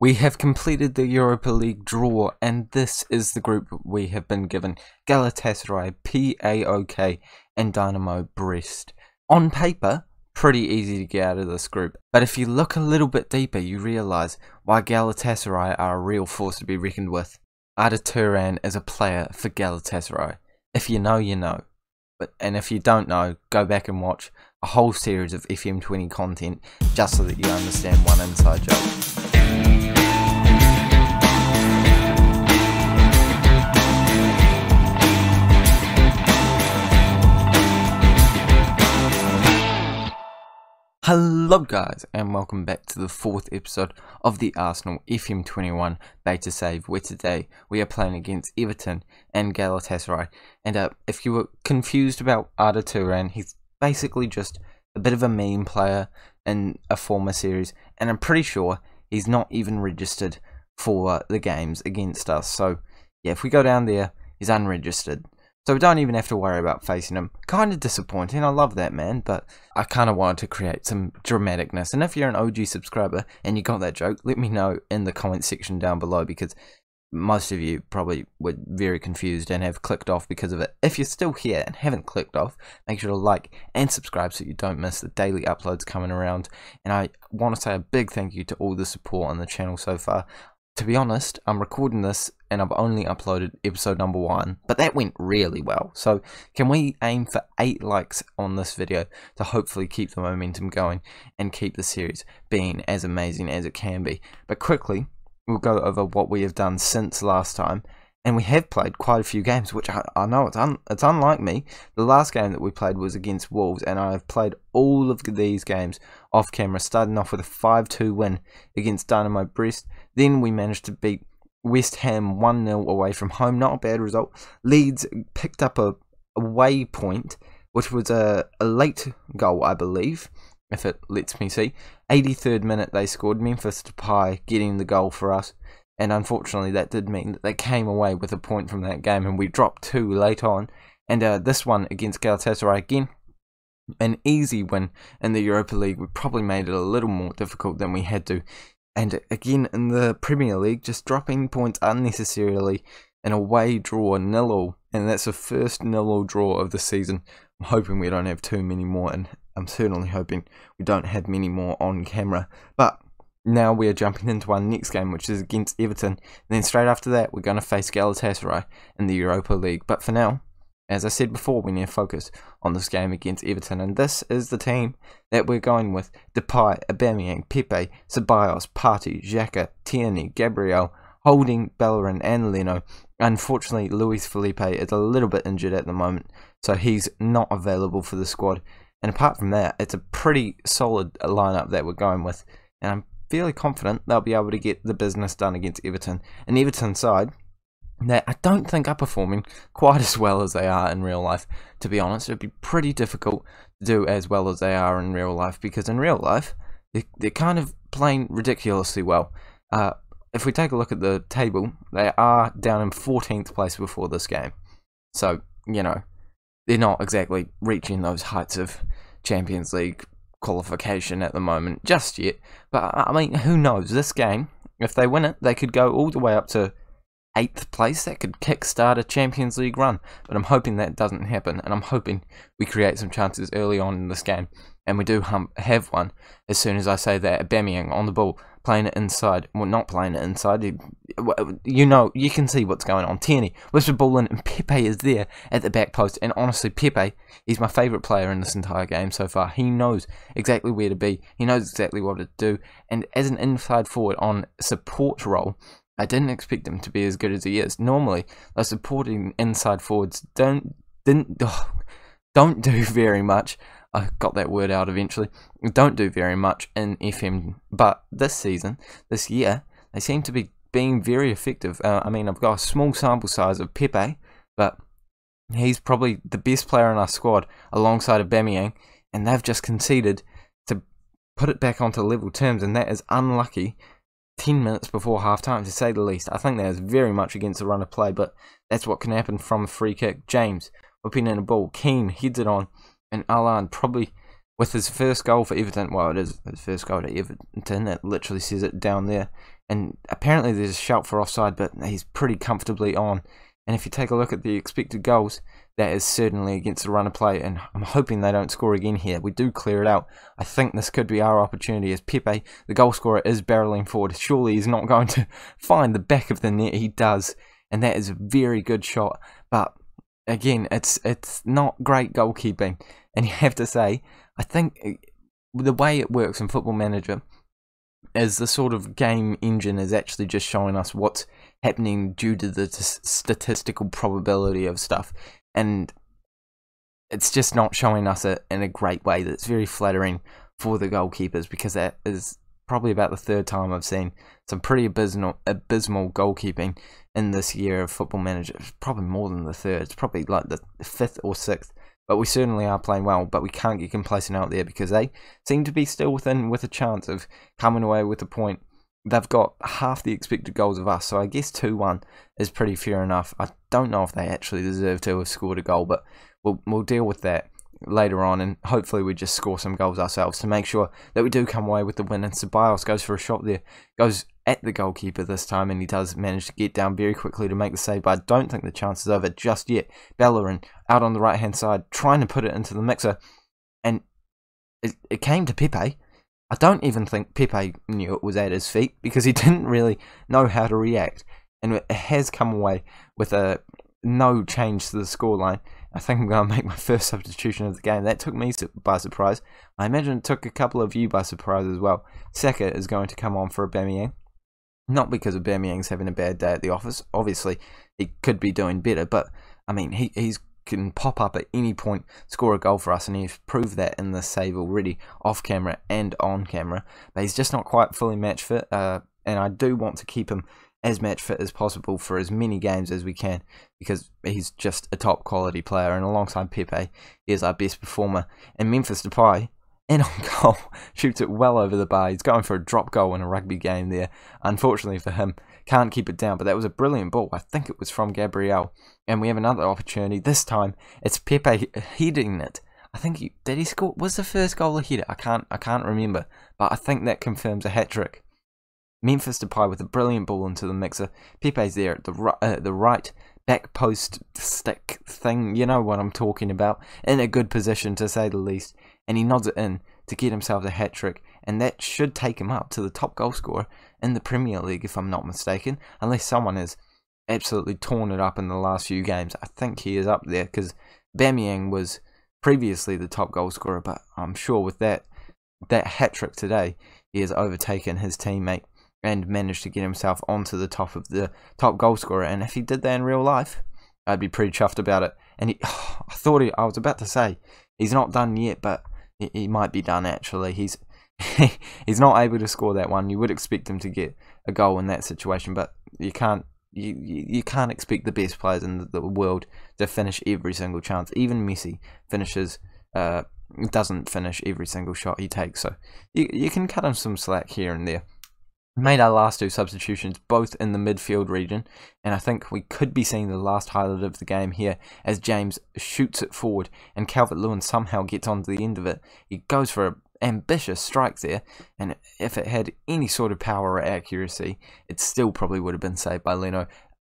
We have completed the Europa League draw, and this is the group we have been given: Galatasaray, PAOK, and Dynamo Brest. On paper, pretty easy to get out of this group, but if you look a little bit deeper, you realise why Galatasaray are a real force to be reckoned with. Arda Turan is a player for Galatasaray. If you know, you know. And if you don't know, go back and watch a whole series of FM20 content just so that you understand one inside joke. Hello guys, and welcome back to the 4th episode of the Arsenal FM21 beta save, where today we are playing against Everton and Galatasary. And if you were confused about Arda Turan, he's basically just a bit of a meme player in a former series, and I'm pretty sure he's not even registered for the games against us. So yeah, if we go down there, he's unregistered. So we don't even have to worry about facing him. Kind of disappointing, I love that man, but I kind of wanted to create some dramaticness. And if you're an OG subscriber and you got that joke, let me know in the comment section down below, because most of you probably were very confused and have clicked off because of it. If you're still here and haven't clicked off, make sure to like and subscribe so you don't miss the daily uploads coming around. And I want to say a big thank you to all the support on the channel so far. To be honest, I'm recording this and I've only uploaded episode number 1, but that went really well. So can we aim for 8 likes on this video to hopefully keep the momentum going and keep the series being as amazing as it can be? But quickly, we'll go over what we have done since last time. And we have played quite a few games, which I know it's unlike me. The last game that we played was against Wolves, and I've played all of these games off camera, starting off with a 5-2 win against Dynamo Brest. Then we managed to beat West Ham 1-0 away from home, not a bad result. Leeds picked up a away point, which was a late goal, I believe, if it lets me see. 83rd minute they scored, Memphis Depay getting the goal for us. And unfortunately, that did mean that they came away with a point from that game, and we dropped 2 late on. And this one against Galatasaray, again, an easy win in the Europa League. We probably made it a little more difficult than we had to. And again, in the Premier League, just dropping points unnecessarily. An away draw, 0-0. And that's the first 0-0 draw of the season. I'm hoping we don't have too many more, and I'm certainly hoping we don't have many more on camera. But now we are jumping into our next game, which is against Everton. And then straight after that, we're going to face Galatasaray in the Europa League. But for now, as I said before, we need to focus on this game against Everton. And this is the team that we're going with: Depay, Aubameyang, Pepe, Ceballos, Partey, Xhaka, Tierney, Gabriel, Holding, Bellerin, and Leno. Unfortunately, Luis Felipe is a little bit injured at the moment, so he's not available for the squad. And apart from that, it's a pretty solid lineup that we're going with. And I'm fairly confident they'll be able to get the business done against Everton. An Everton side that I don't think are performing quite as well as they are in real life. To be honest, it'd be pretty difficult to do as well as they are in real life, because in real life, they're kind of playing ridiculously well. If we take a look at the table, they are down in 14th place before this game. So, you know, they're not exactly reaching those heights of Champions League qualification at the moment just yet, but I mean, who knows? This game, if they win it, they could go all the way up to 8th place. That could kickstart a Champions League run, but I'm hoping that doesn't happen, and I'm hoping we create some chances early on in this game, and we do have one as soon as I say that. Aubameyang on the ball, playing it inside. Well, not playing it inside. You know, you can see what's going on. Tierney whips the ball in, and Pepe is there at the back post. And honestly, Pepe is my favourite player in this entire game so far. He knows exactly where to be. He knows exactly what to do. And as an inside forward on support role, I didn't expect him to be as good as he is. Normally, those supporting inside forwards don't do very much. I got that word out eventually. Don't do very much in FM, but this year, they seem to be being very effective. I mean, I've got a small sample size of Pepe, but he's probably the best player in our squad alongside Aubameyang, and they've just conceded to put it back onto level terms, and that is unlucky. 10 minutes before half-time, to say the least. I think that is very much against the run of play, but that's what can happen from a free kick. James whipping in a ball. Keane heads it on, and Alan probably with his first goal for Everton. Well, it is his first goal to Everton. It literally says it down there. and apparently there's a shout for offside, but he's pretty comfortably on. And if you take a look at the expected goals, that is certainly against the run of play, and I'm hoping they don't score again here. We do clear it out. I think this could be our opportunity, as Pepe, the goal scorer, is barreling forward. Surely he's not going to find the back of the net. He does, and that is a very good shot. But again, it's not great goalkeeping, and you have to say, I think the way it works in Football Manager is the sort of game engine is actually just showing us what's happening due to the statistical probability of stuff, and it's just not showing us it in a great way that's very flattering for the goalkeepers, because that is probably about the third time I've seen some pretty abysmal goalkeeping in this year of Football Manager. It's probably more than the third. It's probably like the fifth or sixth. But we certainly are playing well, but we can't get complacent out there, because they seem to be still with a chance of coming away with a point. They've got half the expected goals of us, so I guess 2-1 is pretty fair enough. I don't know if they actually deserve to have scored a goal, but we'll deal with that later on, and hopefully we just score some goals ourselves to make sure that we do come away with the win. And Ceballos goes for a shot there, goes at the goalkeeper this time, and he does manage to get down very quickly to make the save, but I don't think the chance is over just yet. Bellerin out on the right hand side trying to put it into the mixer, and it came to Pepe. I don't even think Pepe knew it was at his feet, because he didn't really know how to react, and it has come away with no change to the scoreline. I think I'm going to make my first substitution of the game. That took me by surprise. I imagine it took a couple of you by surprise as well. Saka is going to come on for Aubameyang. Not because Aubameyang's having a bad day at the office. Obviously, he could be doing better, but I mean, he can pop up at any point, score a goal for us, and he's proved that in this save already, off camera and on camera. But he's just not quite fully match fit, and I do want to keep him as match fit as possible for as many games as we can, because he's just a top quality player, and alongside Pepe, he is our best performer. And Memphis Depay, in on goal, shoots it well over the bar. He's going for a drop goal in a rugby game there. Unfortunately for him, can't keep it down, but that was a brilliant ball. I think it was from Gabriel, and we have another opportunity. This time, it's Pepe heading it. I think did he score? Was the first goal a header? I can't remember, but I think that confirms a hat trick. Memphis Depay with a brilliant ball into the mixer. Pepe's there at the right back post stick thing. You know what I'm talking about. In a good position, to say the least. And he nods it in to get himself a hat trick. And that should take him up to the top goal scorer in the Premier League, if I'm not mistaken. Unless someone has absolutely torn it up in the last few games. I think he is up there, because Aubameyang was previously the top goal scorer. But I'm sure with that hat trick today, he has overtaken his teammate and managed to get himself onto the top of the top goal scorer. And if he did that in real life, I'd be pretty chuffed about it. And I was about to say, he's not done yet, but he might be done actually. He's not able to score that one. You would expect him to get a goal in that situation, but you can't expect the best players in the world to finish every single chance. Even Messi doesn't finish every single shot he takes, so you can cut him some slack here and there. Made our last two substitutions both in the midfield region, and I think we could be seeing the last highlight of the game here as James shoots it forward and Calvert-Lewin somehow gets onto the end of it. He goes for an ambitious strike there, and if it had any sort of power or accuracy, it still probably would have been saved by Leno.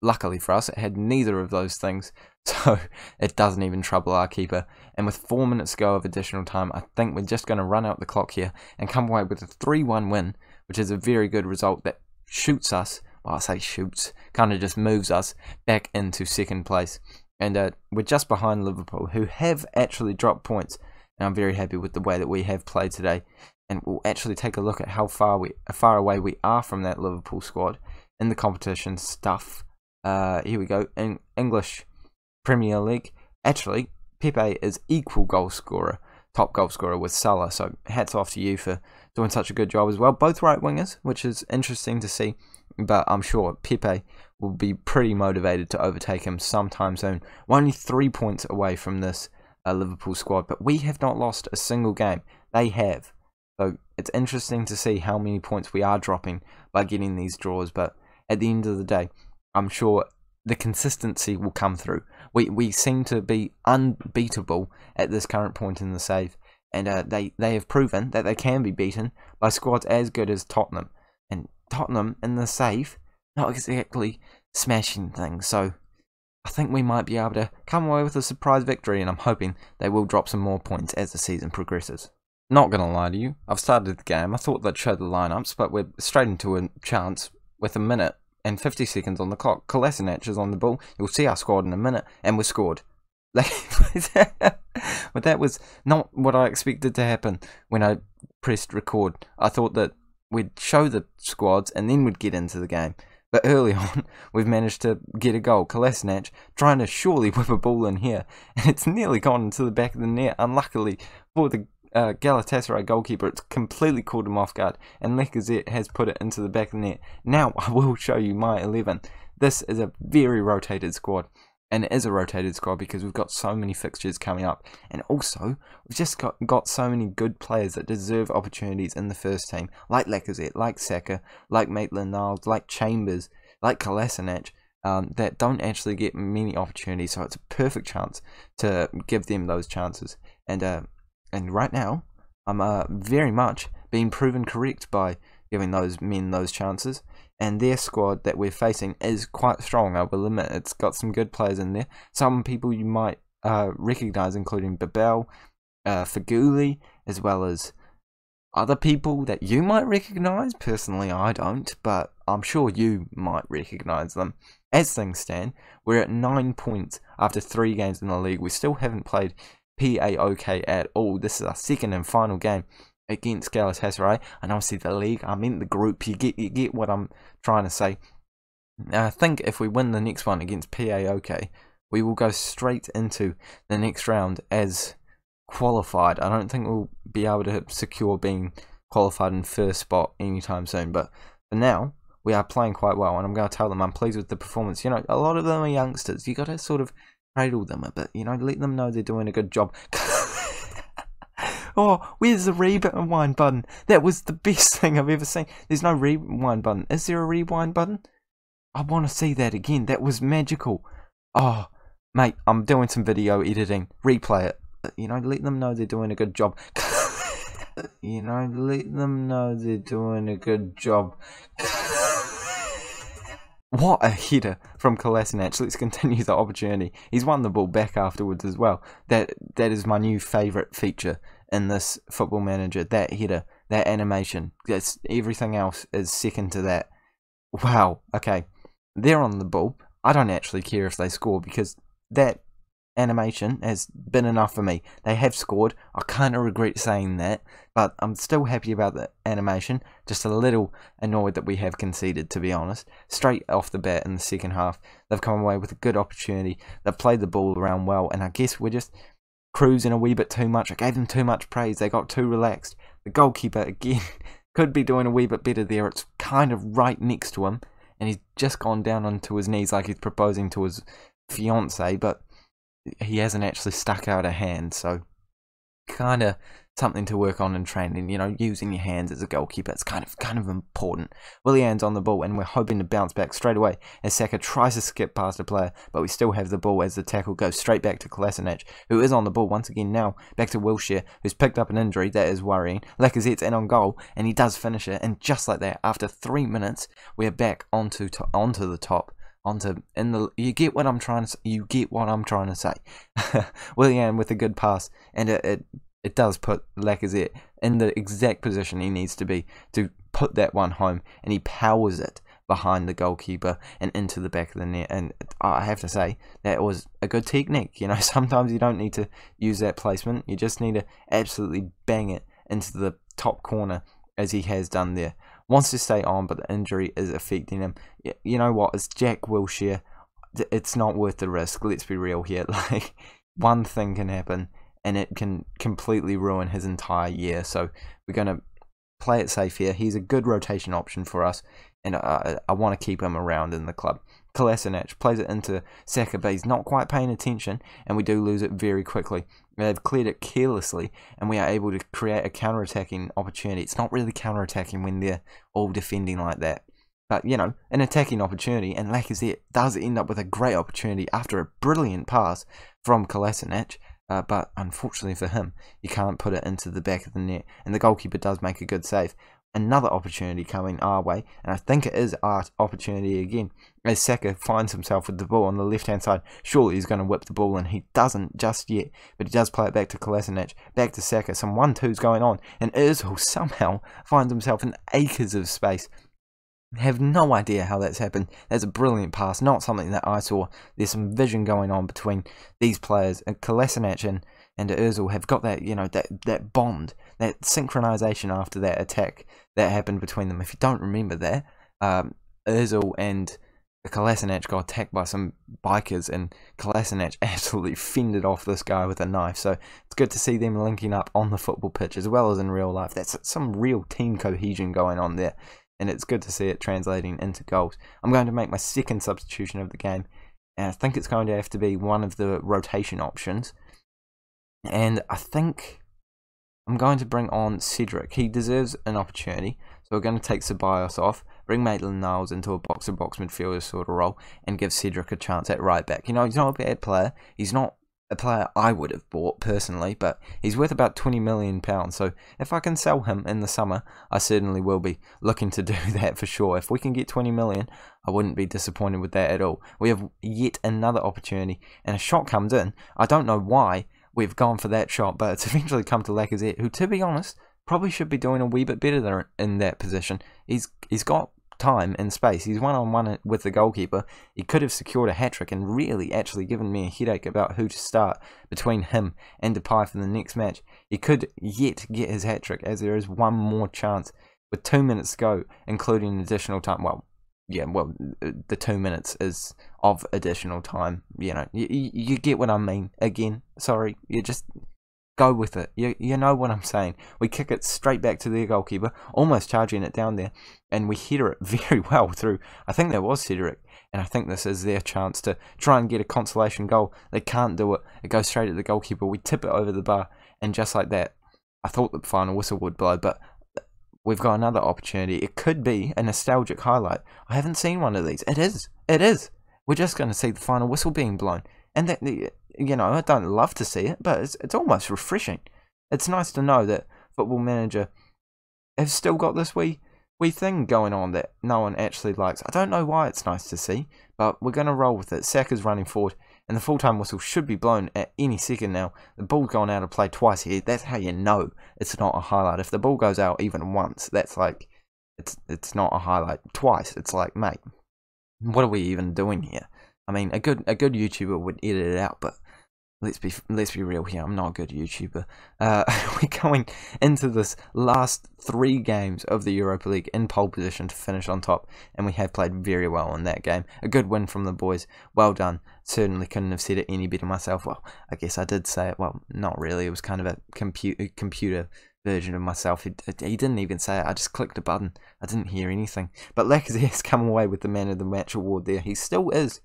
Luckily for us, it had neither of those things, so it doesn't even trouble our keeper. And with 4 minutes to go of additional time, I think we're just going to run out the clock here and come away with a 3-1 win, which is a very good result that shoots us, well, I say shoots, kind of just moves us back into second place. And we're just behind Liverpool, who have actually dropped points, and I'm very happy with the way that we have played today. And we'll actually take a look at how far away we are from that Liverpool squad in the competition stuff. Here we go, in English Premier League. Actually, Pepe is equal goal scorer, top goal scorer with Salah, so hats off to you for doing such a good job as well. Both right wingers, which is interesting to see, but I'm sure Pepe will be pretty motivated to overtake him sometime soon. We're only 3 points away from this Liverpool squad, but we have not lost a single game. They have, so it's interesting to see how many points we are dropping by getting these draws, but at the end of the day, I'm sure the consistency will come through. We seem to be unbeatable at this current point in the save, and they have proven that they can be beaten by squads as good as Tottenham. And Tottenham in the save, not exactly smashing things. So I think we might be able to come away with a surprise victory, and I'm hoping they will drop some more points as the season progresses. Not going to lie to you, I've started the game. I thought they'd show the lineups, but we're straight into a chance with a minute and 50 seconds on the clock. Kolasinac is on the ball. You'll see our squad in a minute, and we're scored. But that was not what I expected to happen when I pressed record. I thought that we'd show the squads and then we'd get into the game. But early on, we've managed to get a goal. Kolasinac trying to surely whip a ball in here, and it's nearly gone into the back of the net. Unluckily for the Galatasaray goalkeeper, it's completely caught him off guard, and Lacazette has put it into the back of the net. Now I will show you my 11. This is a very rotated squad, and it is a rotated squad because we've got so many fixtures coming up, and also we've just got so many good players that deserve opportunities in the first team, like Lacazette, like Saka, like Maitland-Niles, like Chambers, like Kolasinac, that don't actually get many opportunities. So it's a perfect chance to give them those chances, and right now I'm very much being proven correct by giving those men those chances. And their squad that we're facing is quite strong, I will admit. It's got some good players in there. Some people you might recognise, including Babel, Faguli, as well as other people that you might recognise. Personally, I don't, but I'm sure you might recognise them. As things stand, we're at 9 points after 3 games in the league. We still haven't played PAOK at all. This is our second and final game against Galatasaray, and obviously the league, I meant the group. You get what I'm trying to say. I think if we win the next one against PAOK, we will go straight into the next round as qualified. I don't think we'll be able to secure being qualified in first spot anytime soon, but for now we are playing quite well, and I'm going to tell them I'm pleased with the performance. You know, a lot of them are youngsters. You got to sort of cradle them a bit, you know, let them know they're doing a good job. Oh, where's the rewind button? That was the best thing I've ever seen. There's no rewind button. Is there a rewind button? I want to see that again. That was magical. Oh, mate, I'm doing some video editing. Replay it. You know, let them know they're doing a good job. You know, let them know they're doing a good job. What a header from Kolasinac. Let's continue the opportunity. He's won the ball back afterwards as well. That is my new favourite feature in this Football Manager. That header, that animation. Everything else is second to that. Wow. Okay. They're on the ball. I don't actually care if they score because that animation has been enough for me. They have scored. I kind of regret saying that, but I'm still happy about the animation. Just a little annoyed that we have conceded, to be honest. Straight off the bat in the second half, they've come away with a good opportunity. They've played the ball around well, and I guess we're just cruising a wee bit too much. I gave them too much praise. They got too relaxed. The goalkeeper, again, could be doing a wee bit better there. It's kind of right next to him, and he's just gone down onto his knees like he's proposing to his fiancée, but he hasn't actually stuck out a hand, so kind of something to work on in training. You know, using your hands as a goalkeeper, it's kind of important. Willian's on the ball, and we're hoping to bounce back straight away as Saka tries to skip past a player, but we still have the ball as the tackle goes straight back to Kolasinac, who is on the ball once again now. Back to Wilshere, who's picked up an injury. That is worrying. Lacazette's in on goal, and he does finish it, and just like that, after 3 minutes, we're back onto the top. You get what I'm trying to say. Willian with a good pass, and it does put Lacazette in the exact position he needs to be to put that one home, and he powers it behind the goalkeeper and into the back of the net. And I have to say that was a good technique. You know, sometimes you don't need to use that placement. You just need to absolutely bang it into the top corner, as he has done there. Wants to stay on, but the injury is affecting him. You know what? It's Jack Wilshere. It's not worth the risk. Let's be real here. Like, one thing can happen, and it can completely ruin his entire year. So we're going to play it safe here. He's a good rotation option for us, and I want to keep him around in the club. Kolasinac plays it into Saka, but he's not quite paying attention, and we do lose it very quickly. They've cleared it carelessly, and we are able to create a counter-attacking opportunity. It's not really counter-attacking when they're all defending like that, but, you know, an attacking opportunity, and Lacazette does end up with a great opportunity after a brilliant pass from Kolasinac, but unfortunately for him, he can't put it into the back of the net, and the goalkeeper does make a good save. another opportunity coming our way, and I think it is our opportunity again, as Saka finds himself with the ball on the left-hand side. Surely he's going to whip the ball, and he doesn't just yet, but he does play it back to Kolasinac, back to Saka. Some 1-2s going on, and Ozil somehow finds himself in acres of space. I have no idea how that's happened. That's a brilliant pass, not something that I saw. There's some vision going on between these players, and Kolasinac and Ozil have got that, that bond, that synchronization after that attack that happened between them. If you don't remember that, Ozil and Kolasinac got attacked by some bikers, and Kolasinac absolutely fended off this guy with a knife. So it's good to see them linking up on the football pitch as well as in real life. That's some real team cohesion going on there, and it's good to see it translating into goals. I'm going to make my second substitution of the game, and I think it's going to have to be one of the rotation options. And I think I'm going to bring on Cedric. He deserves an opportunity, so we're going to take Ceballos off, bring Maitland-Niles into a box-to-box midfielder sort of role, and give Cedric a chance at right back. He's not a bad player. He's not a player I would have bought personally, but he's worth about £20 million. So if I can sell him in the summer, I certainly will be looking to do that for sure. If we can get 20 million, I wouldn't be disappointed with that at all. We have yet another opportunity, and a shot comes in. I don't know why we've gone for that shot, but it's eventually come to Lacazette, who, to be honest, probably should be doing a wee bit better in that position. He's got time and space. He's one-on-one with the goalkeeper. He could have secured a hat-trick and really actually given me a headache about who to start between him and Depay for the next match. He could yet get his hat-trick, as there is one more chance with 2 minutes to go, including additional time. The 2 minutes is of additional time. You get what I mean. Again, sorry, you just go with it. You know what I'm saying. We kick it straight back to their goalkeeper, almost charging it down there, and we header it very well through. I think that was Cedric, and I think this is their chance to try and get a consolation goal. They can't do it. It goes straight at the goalkeeper. We tip it over the bar, and just like that, I thought the final whistle would blow, but we've got another opportunity. It could be a nostalgic highlight. I haven't seen one of these. It is. We're just going to see the final whistle being blown, and that, I don't love to see it, but it's almost refreshing. It's nice to know that Football Manager has still got this wee thing going on that no one actually likes. I don't know why it's nice to see, but we're going to roll with it. Saka's running forward, and the full-time whistle should be blown at any second now. The ball's gone out of play twice here. That's how you know it's not a highlight. If the ball goes out even once, that's like, it's not a highlight. Twice, it's like, mate, what are we even doing here? I mean, a good YouTuber would edit it out, but let's be real here. I'm not a good YouTuber. We're going into this last 3 games of the Europa League in pole position to finish on top, and we have played very well in that game. A good win from the boys. Well done. Certainly couldn't have said it any better myself. Well, I guess I did say it. Well, not really. It was kind of a computer version of myself. He didn't even say it. I just clicked a button. I didn't hear anything. But Lacazette's come away with the Man of the Match award there. He still is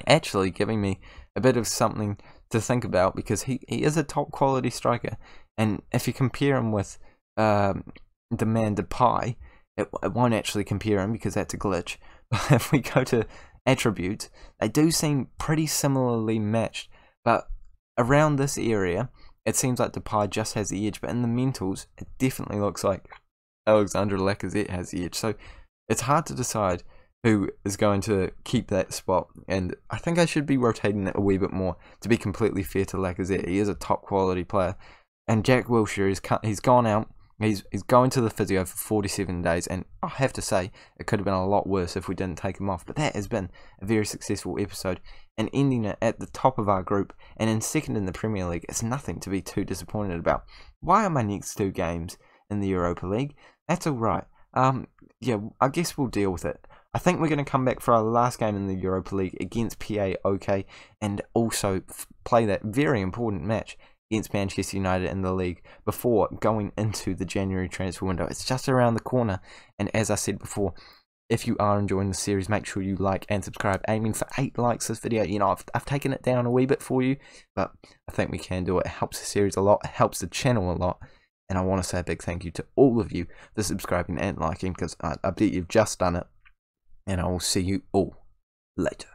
actually giving me a bit of something to think about, because he is a top quality striker, and if you compare him with the man Depay, it won't actually compare him because that's a glitch. But if we go to attributes, they do seem pretty similarly matched, but around this area it seems like Depay just has the edge, but in the mentals it definitely looks like Alexandre Lacazette has the edge. So it's hard to decide who is going to keep that spot, and I think I should be rotating it a wee bit more, to be completely fair to Lacazette. He is a top quality player, and Jack Wilshere, he's gone out, he's going to the physio for 47 days, and I have to say, it could have been a lot worse if we didn't take him off, but that has been a very successful episode, and ending it at the top of our group, and in second in the Premier League, is nothing to be too disappointed about. Why are my next 2 games in the Europa League? That's alright. Yeah, I guess we'll deal with it. I think we're going to come back for our last game in the Europa League against PAOK, and also play that very important match against Manchester United in the league before going into the January transfer window. It's just around the corner, and as I said before, if you are enjoying the series, make sure you like and subscribe. Aiming for 8 likes this video. I've taken it down a wee bit for you, but I think we can do it. It helps the series a lot, it helps the channel a lot, and I want to say a big thank you to all of you for subscribing and liking, because I bet you've just done it. And I will see you all later.